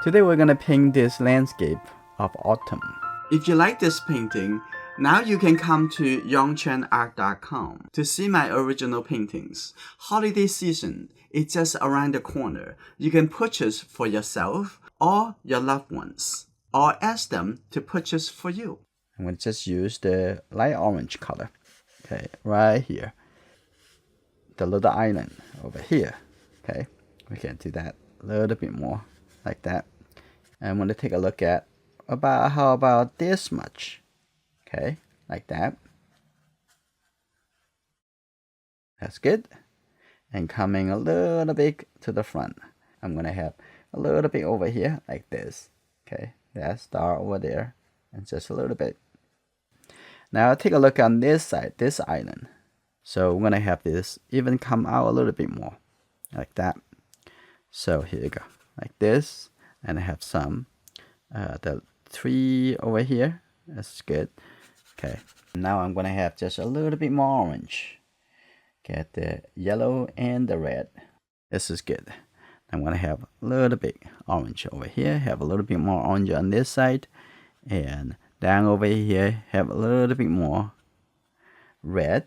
Today we're gonna paint this landscape of autumn. If you like this painting, now you can come to enjoyingart.com to see my original paintings. Holiday season is just around the corner. You can purchase for yourself or your loved ones, or ask them to purchase for you. I'm gonna just use the light orange color. Okay, right here. The little island over here. Okay, we can do that a little bit more like that. And I'm gonna take a look at how about this much. Okay, like that. That's good. And coming a little bit to the front, I'm gonna have a little bit over here like this. Okay, that star over there, and just a little bit. Now take a look on this side, this island. So we're gonna have this even come out a little bit more, like that. So here you go, like this, and I have some the tree over here. That's good. Okay, now I'm gonna have just a little bit more orange. Get the yellow and the red. This is good. I'm gonna have a little bit orange over here. Have a little bit more orange on this side, and down over here have a little bit more red,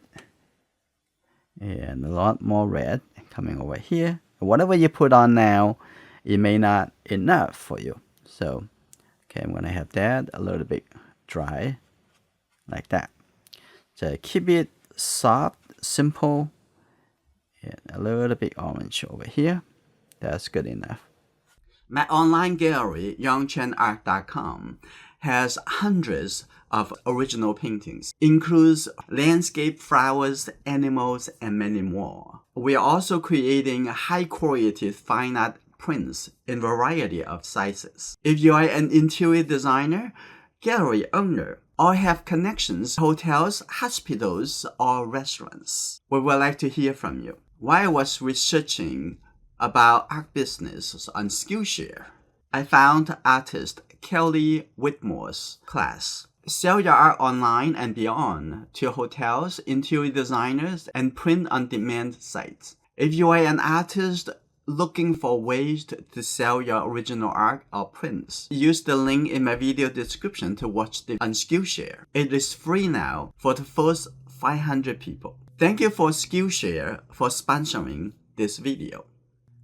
and a lot more red coming over here. Whatever you put on now, it may not enough for you. So, okay, I'm gonna have that a little bit dry, like that. So keep it soft, simple, and a little bit orange over here. That's good enough. My online gallery, yongchenart.com, has hundreds of original paintings, includes landscape, flowers, animals, and many more. We are also creating high-quality fine art prints in a variety of sizes. If you are an interior designer, gallery owner, or have connections, hotels, hospitals, or restaurants, we would like to hear from you. While I was researching about art business on Skillshare, I found artist Kelly Witmer's class. Sell your art online and beyond to hotels, interior designers, and print-on-demand sites. If you are an artist looking for ways to sell your original art or prints, use the link in my video description to watch it on Skillshare. It is free now for the first 500 people. Thank you for Skillshare for sponsoring this video.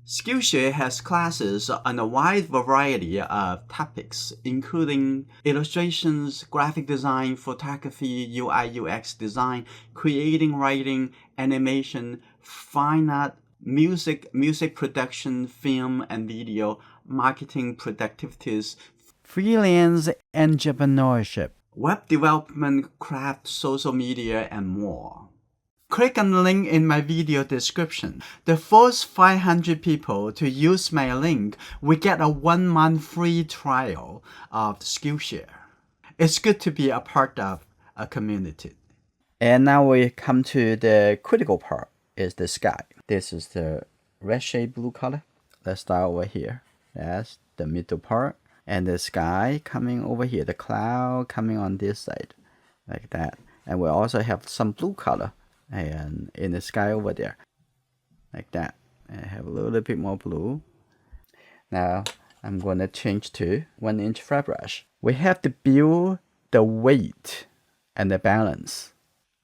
Skillshare has classes on a wide variety of topics, including illustrations, graphic design, photography, UI UX design, creating, writing, animation, fine art, music production, film and video, marketing productivities, Freelance entrepreneurship, web development, craft, social media, and more. Click on the link in my video description. The first 500 people to use my link will get a 1-month free trial of Skillshare. It's good to be a part of a community. and now we come to the critical part, is the sky. This is the red shade blue color. Let's start over here. That's the middle part. And the sky coming over here, the cloud coming on this side, like that. And we also have some blue color and in the sky over there, like that. And I have a little bit more blue. Now I'm going to change to 1-inch flat brush. We have to build the weight and the balance.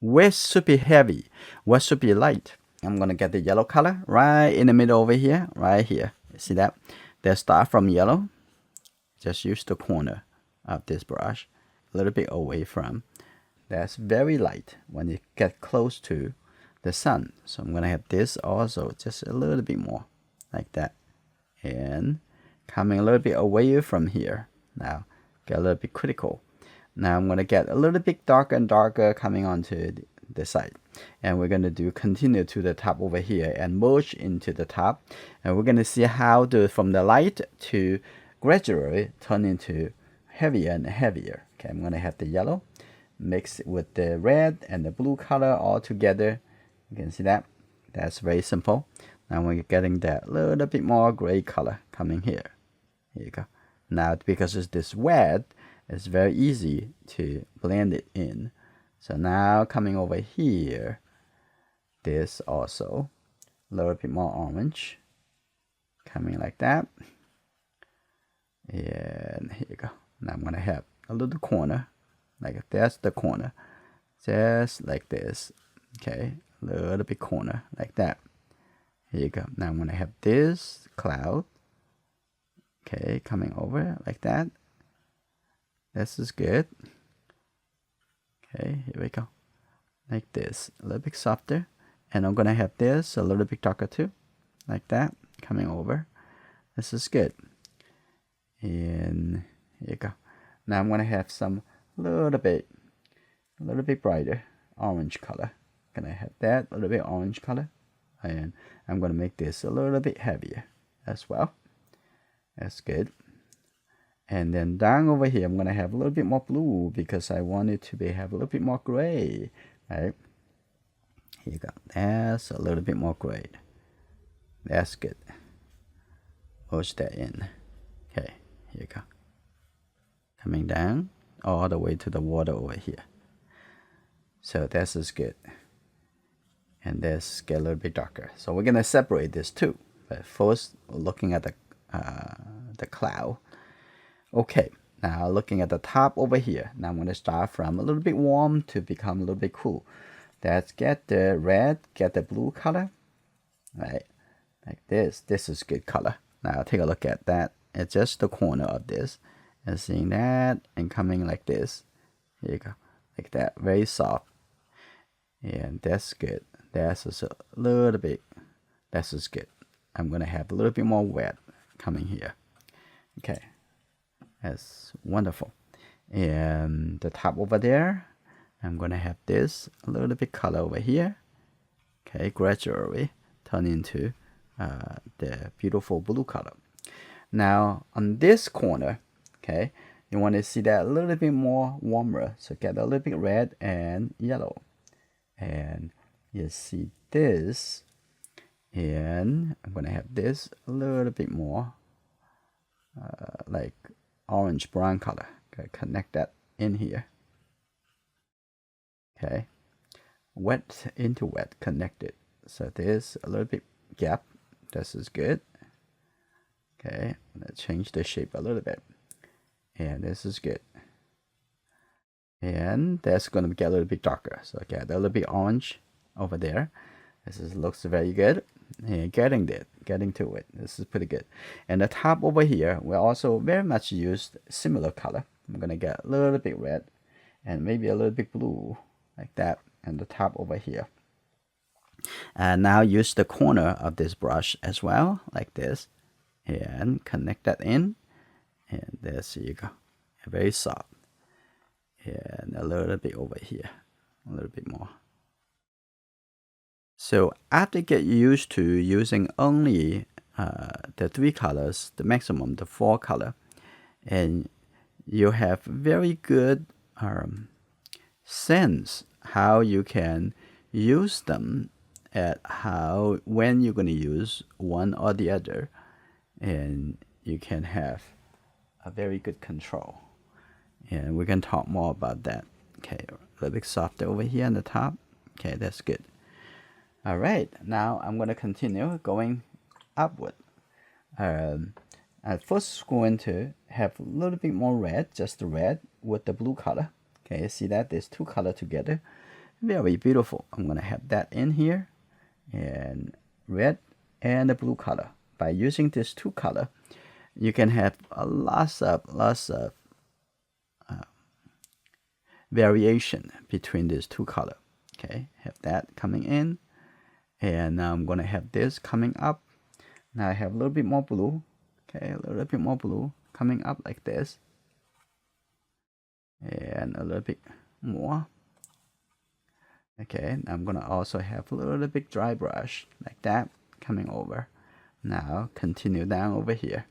What should be heavy? What should be light? I'm going to get the yellow color right in the middle over here, right here. See that? They start from yellow. Just use the corner of this brush, a little bit away from. That's very light when you get close to the sun. So I'm going to have this also just a little bit more, like that. And coming a little bit away from here. Now, get a little bit critical. Now I'm going to get a little bit darker and darker coming onto the side. And we're going to continue to the top over here and merge into the top. And we're going to see how from the light to gradually turn into heavier and heavier. Okay, I'm going to have the yellow mix with the red and the blue color all together. You can see that. That's very simple. Now we're getting that little bit more gray color coming here. Here you go. Now because it's this red, it's very easy to blend it in. So now coming over here, this also a little bit more orange, coming like that. And here you go. Now I'm going to have a little corner, like that's the corner, just like this. Okay, a little bit corner like that. Here you go. Now I'm going to have this cloud, okay, coming over like that. This is good. Okay, here we go. Like this, a little bit softer. And I'm going to have this a little bit darker too, like that, coming over. This is good. And here you go. Now I'm going to have some a little bit brighter orange color. Gonna have that a little bit orange color. And I'm going to make this a little bit heavier as well. That's good. And then down over here, I'm going to have a little bit more blue because I want it to have a little bit more gray, right? Here you go. That's a little bit more gray. That's good. Push that in. Okay, here you go. Coming down all the way to the water over here. So this is good. And this get a little bit darker. So we're going to separate this too. But first, looking at the cloud. Okay, now looking at the top over here. Now I'm going to start from a little bit warm to become a little bit cool. Let's get the red, get the blue color. Right, like this. This is good color. Now take a look at that. It's just the corner of this. And seeing that and coming like this. Here you go. Like that. Very soft. And that's good. That's just a little bit. That's just good. I'm going to have a little bit more wet coming here. Okay. That's wonderful. And the top over there, I'm going to have this a little bit color over here. Okay, gradually turn into the beautiful blue color. Now on this corner, okay, you want to see that a little bit more warmer. So get a little bit red and yellow. And you see this. And I'm going to have this a little bit more like orange brown color. Okay, connect that in here. Okay, wet into wet connected. So there's a little bit gap. This is good. Okay, let's change the shape a little bit. And this is good. And that's going to get a little bit darker. So get a little bit orange over there. Looks very good. And getting to it. This is pretty good. And the top over here, we also very much used similar color. I'm gonna get a little bit red and maybe a little bit blue like that. And the top over here. And now use the corner of this brush as well, like this, and connect that in. And there you go. Very soft. And a little bit over here, a little bit more. So after get used to using only the 3 colors, the maximum, the 4 color, and you have very good sense how you can use them at when you're going to use one or the other, and you can have a very good control. And we can talk more about that. Okay, a little bit softer over here on the top. Okay, that's good. All right, now I'm going to continue going upward. I'm first going to have a little bit more red, just the red with the blue color. Okay, see that? There's 2 colors together. Very beautiful. I'm going to have that in here. And red and the blue color. By using this 2 color, you can have lots of variation between these 2 color. Okay, have that coming in. And now I'm going to have this coming up. Now I have a little bit more blue. Okay, a little bit more blue coming up like this. And a little bit more. Okay, now I'm going to also have a little bit dry brush like that coming over. Now continue down over here.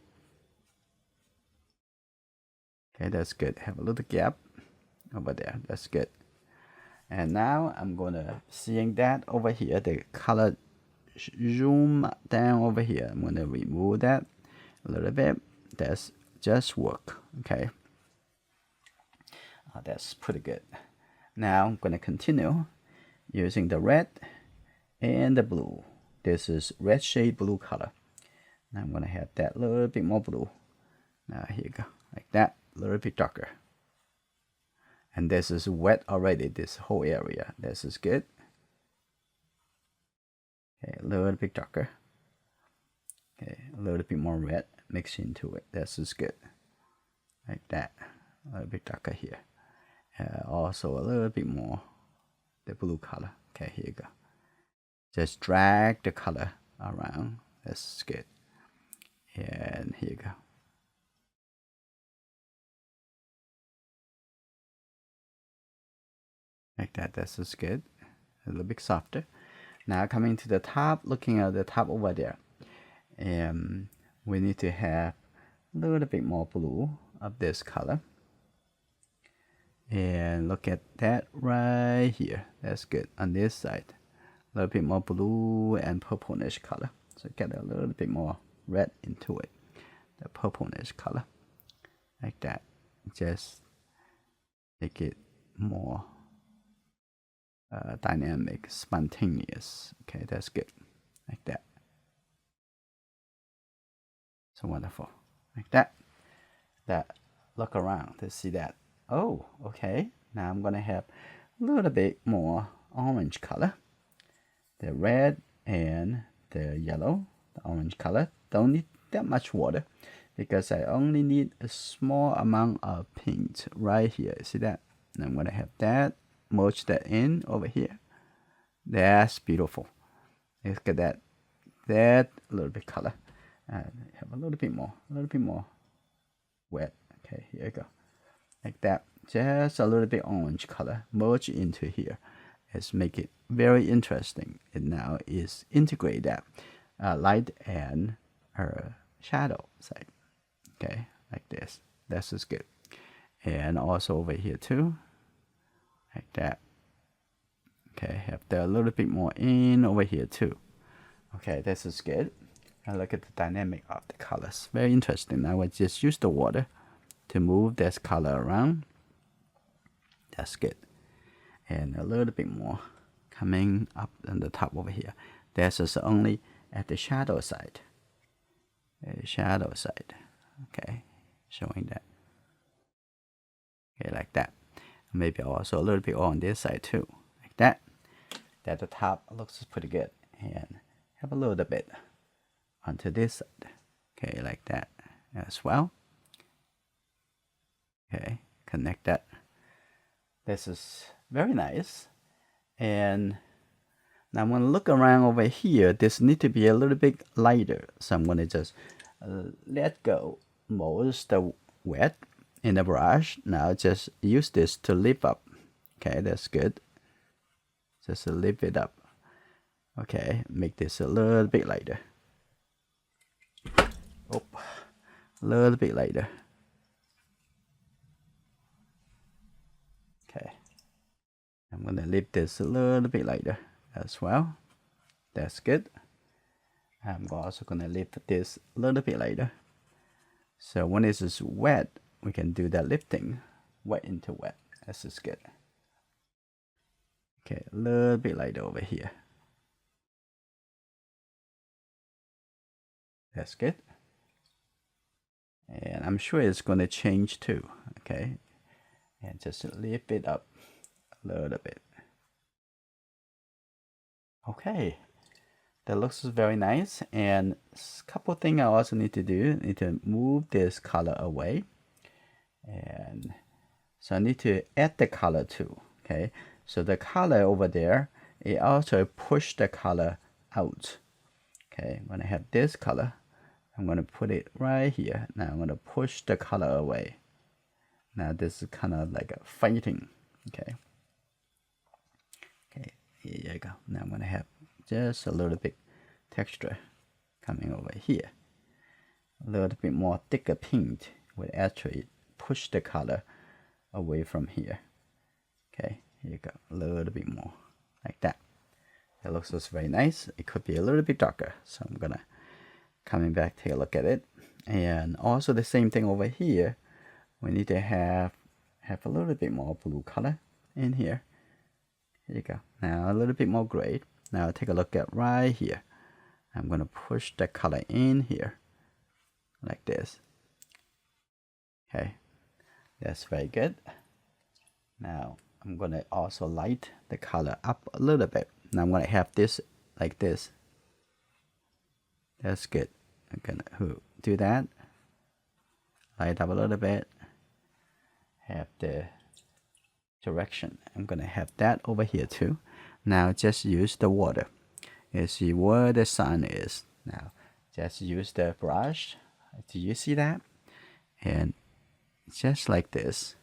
Okay, that's good. Have a little gap over there. That's good. And now I'm going to, seeing that over here, the color zoom down over here. I'm going to remove that a little bit. That's just work. Okay. That's pretty good. Now I'm going to continue using the red and the blue. This is red shade blue color. Now I'm going to have that little bit more blue. Now here you go, like that, a little bit darker. And this is wet already, this whole area. This is good. Okay, a little bit darker. Okay, a little bit more red mixed into it. This is good. Like that. A little bit darker here. Also a little bit more the blue color. Okay, here you go. Just drag the color around. That's good. And here you go. Like that. This is good. A little bit softer. Now coming to the top, looking at the top over there. We need to have a little bit more blue of this color. And look at that right here. That's good. On this side, a little bit more blue and purplish color. So get a little bit more red into it. The purplish color. Like that. Just make it more dynamic, spontaneous. Okay, that's good. Like that. So wonderful. Like that. Look around to see that. Oh, okay. Now I'm gonna have a little bit more orange color. The red and the yellow, the orange color. Don't need that much water because I only need a small amount of paint right here. See that? And I'm gonna have that, merge that in over here. That's beautiful. Look at that. That little bit color. And have a little bit more wet. Okay, here you go. Like that. Just a little bit orange color. Merge into here. Let's make it very interesting. And now is integrate that light and shadow side. Okay, like this. This is good. And also over here too. Like that. Okay, have that a little bit more in over here too. Okay, this is good. And look at the dynamic of the colors. Very interesting. Now I just use the water to move this color around. That's good. And a little bit more coming up on the top over here. This is only at the shadow side. The shadow side. Okay, showing that. Okay, like that. Maybe also a little bit on this side too. Like that. At the top looks pretty good. And have a little bit onto this side. Okay, like that as well. Okay, connect that. This is very nice. And now I'm going to look around over here. This needs to be a little bit lighter. So I'm going to just let go most the wet in the brush. Now just use this to lift up. Okay, that's good. Just lift it up. Okay, make this a little bit lighter. Oh, a little bit lighter. Okay, I'm gonna lift this a little bit lighter as well. That's good. I'm also gonna lift this a little bit lighter. So when this is wet, we can do that lifting, wet into wet. This is good. Okay, a little bit lighter over here. That's good. And I'm sure it's going to change too. Okay, and just lift it up a little bit. Okay, that looks very nice. And a couple things I also need to do. I need to move this color away. And so I need to add the color too. Okay, so the color over there, it also push the color out. Okay, I'm gonna have this color. I'm gonna put it right here. Now I'm gonna push the color away. Now this is kind of like a fighting. Okay. Okay, here you go. Now I'm gonna have just a little bit texture coming over here. A little bit more thicker paint will actually push the color away from here. Okay, here you go. A little bit more like that. It looks very nice. It could be a little bit darker, so I'm gonna coming back, take a look at it. And also the same thing over here. We need to have a little bit more blue color in here. Here you go. Now a little bit more gray. Now take a look at right here. I'm gonna push the color in here like this. Okay, that's very good. Now I'm gonna also light the color up a little bit. Now I'm gonna have this like this. That's good. I'm gonna do that. Light up a little bit. Have the direction. I'm gonna have that over here too. Now just use the water. You see where the sun is. Now just use the brush. Do you see that? And just like this,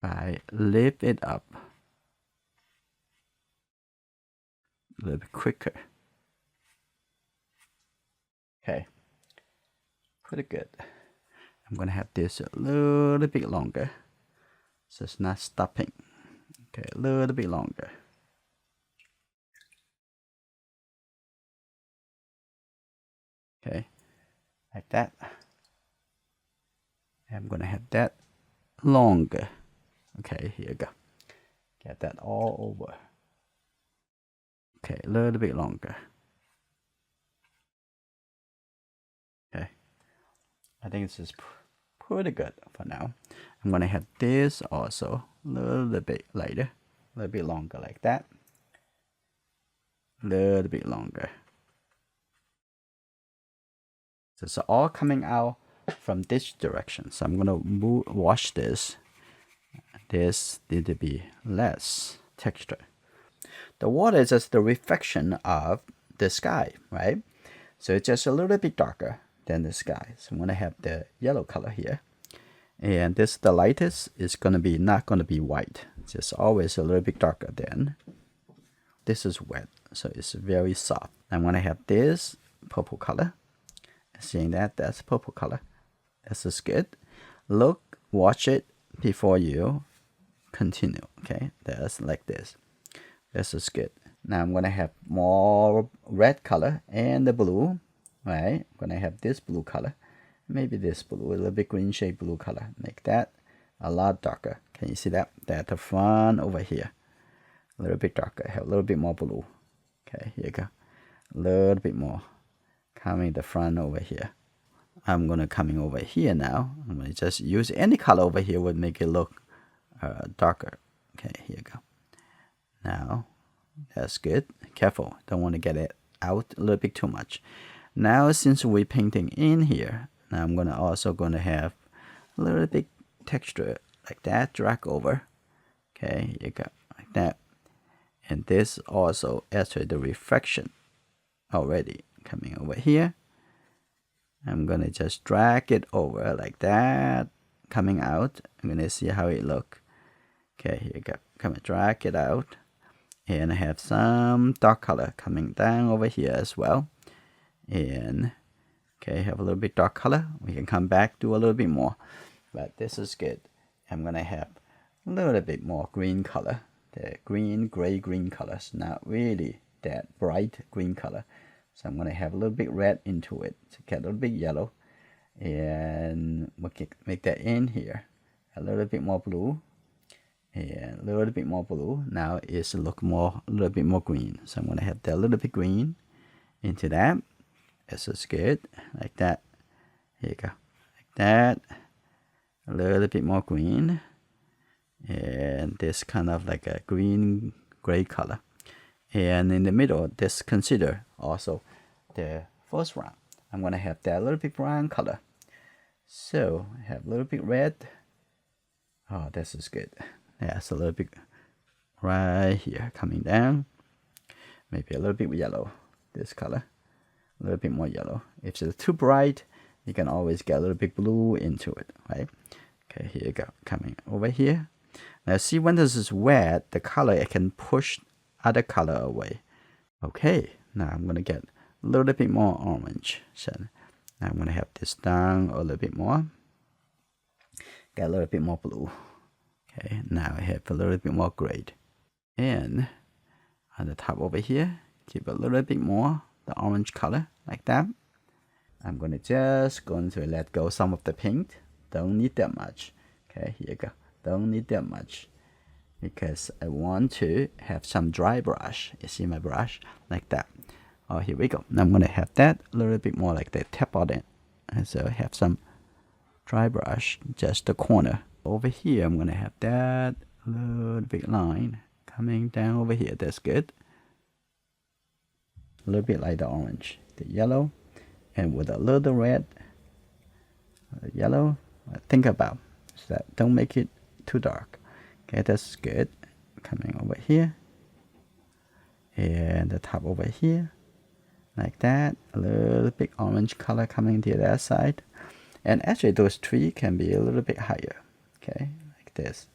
I lift it up a little bit quicker. Okay, pretty good. I'm gonna have this a little bit longer, so it's not stopping. Okay, a little bit longer. Okay, like that. I'm gonna have that longer. Okay, here you go. Get that all over. Okay, a little bit longer. Okay, I think this is pretty good for now. I'm gonna have this also a little bit later, a little bit longer like that. A little bit longer. So it's all coming out from this direction. So I'm gonna wash this. This need to be less texture. The water is just the reflection of the sky, right? So it's just a little bit darker than the sky. So I'm gonna have the yellow color here. And this, the lightest, is gonna be not gonna be white. It's just always a little bit darker than. This is wet, so it's very soft. I'm gonna have this purple color. Seeing that, that's purple color. This is good. Look, watch it before you continue. Okay, that's like this. This is good. Now I'm gonna have more red color and the blue. Right, I'm gonna have this blue color. Maybe this blue, a little bit green shade blue color. Make that a lot darker. Can you see that? That the front over here. A little bit darker. Have a little bit more blue. Okay, here you go. A little bit more. Coming the front over here. I'm gonna coming over here now. I'm gonna just use any color over here would make it look darker. Okay, here you go. Now that's good. Careful, don't want to get it out a little bit too much. Now since we're painting in here, now I'm also gonna have a little bit texture like that. Drag over. Okay, here you go, like that. And this also actually the reflection already coming over here. I'm gonna just drag it over like that, coming out. I'm gonna see how it look. Okay, here you go. Come and drag it out, and I have some dark color coming down over here as well. And okay, have a little bit dark color. We can come back, do a little bit more, but this is good. I'm gonna have a little bit more green color. The green, gray, green colors, not really that bright green color. So I'm gonna have a little bit red into it to get a little bit yellow, and make that in here. A little bit more blue, and a little bit more blue. Now it's a little bit more green. So I'm gonna have that little bit green into that. This is good, like that. Here you go, like that. A little bit more green, and this kind of like a green gray color. And in the middle, this consider also the first round. I'm gonna have that little bit brown color. So have a little bit red. Oh, this is good. That's a little bit right here coming down. Maybe a little bit yellow. This color, a little bit more yellow. If it's too bright, you can always get a little bit blue into it, right? Okay, here you go. Coming over here. Now see when this is wet, the color it can push other color away. Okay, now I'm gonna get a little bit more orange. So now I'm gonna have this down a little bit more. Get a little bit more blue. Okay, now I have a little bit more gray. And on the top over here, keep a little bit more the orange color like that. I'm gonna just going to let go some of the paint. Don't need that much. Okay, here you go. Don't need that much, because I want to have some dry brush. You see my brush? Like that. Oh, here we go. Now I'm going to have that a little bit more like that. Tap on it And so I have some dry brush, just the corner. Over here, I'm gonna have that little big line coming down over here. That's good. A little bit like the orange, the yellow, and with a little red, yellow. Think about that. Don't make it too dark. Okay, that's good. Coming over here, and the top over here, like that. A little bit orange color coming to that side, and actually those three can be a little bit higher. Okay, like this.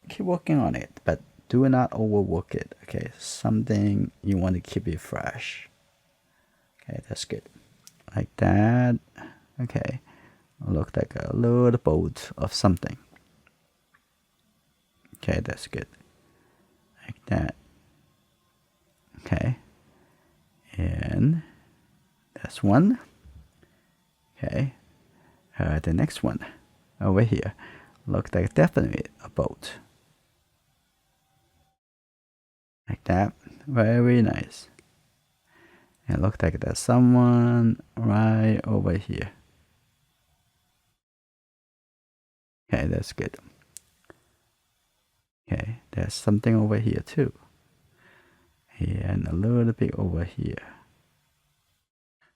Keep working on it, but do not overwork it. Okay, something you want to keep it fresh. Okay, that's good. Like that. Okay, look like a little boat of something. Okay, that's good. Like that. Okay, and that's one. Okay, the next one over here look like definitely a boat. Like that. Very nice. And look like there's someone right over here. Okay, that's good. Okay, there's something over here too. And a little bit over here.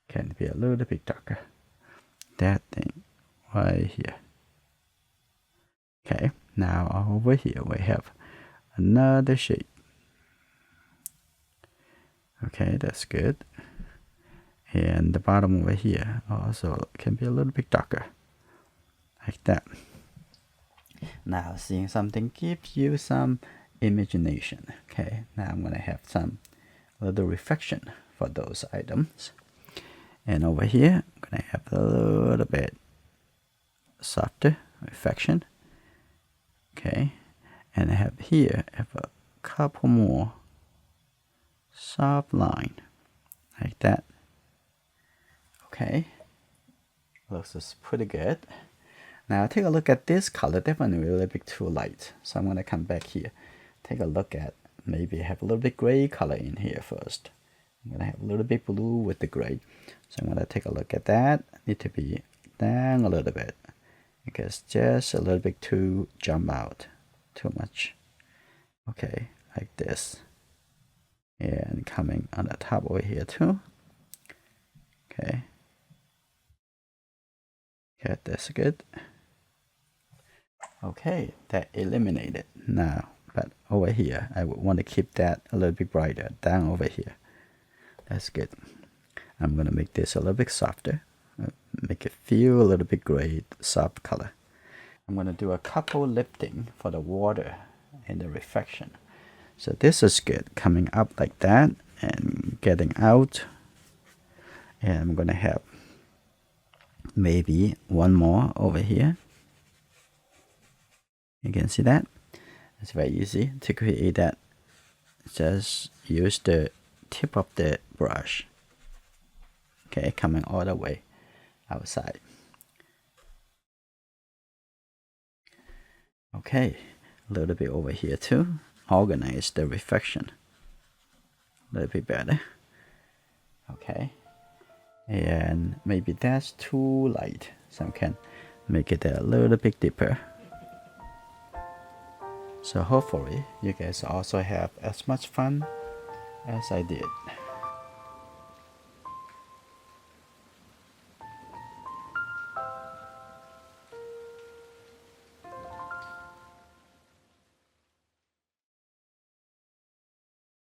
Can be a little bit darker. That thing right here. Okay, now over here we have another shape. Okay, that's good. And the bottom over here also can be a little bit darker. Like that. Now seeing something gives you some imagination. Okay, now I'm gonna have some little reflection for those items. And over here, I'm gonna have a little bit softer reflection. Okay, and I have here a couple more soft line like that. Okay, looks pretty good. Now take a look at this color, definitely a little bit too light. So I'm gonna come back here, take a look at maybe have a little bit gray color in here first. I'm gonna have a little bit blue with the gray. So I'm gonna take a look at that. Need to be down a little bit because just a little bit too jump out, too much. Okay, like this. And coming on the top over here too. Okay. Okay, that's good. Okay, that eliminated now. But over here, I would want to keep that a little bit brighter down over here. That's good. I'm gonna make this a little bit softer. Make it feel a little bit gray, soft color. I'm gonna do a couple lifting for the water and the reflection. So this is good, coming up like that and getting out. And I'm gonna have maybe one more over here. You can see that. It's very easy to create that. Just use the tip of the brush. Okay, coming all the way outside. Okay, a little bit over here too. Organize the reflection a little bit better. Okay, and maybe that's too light, so I can make it a little bit deeper. So hopefully you guys also have as much fun as I did.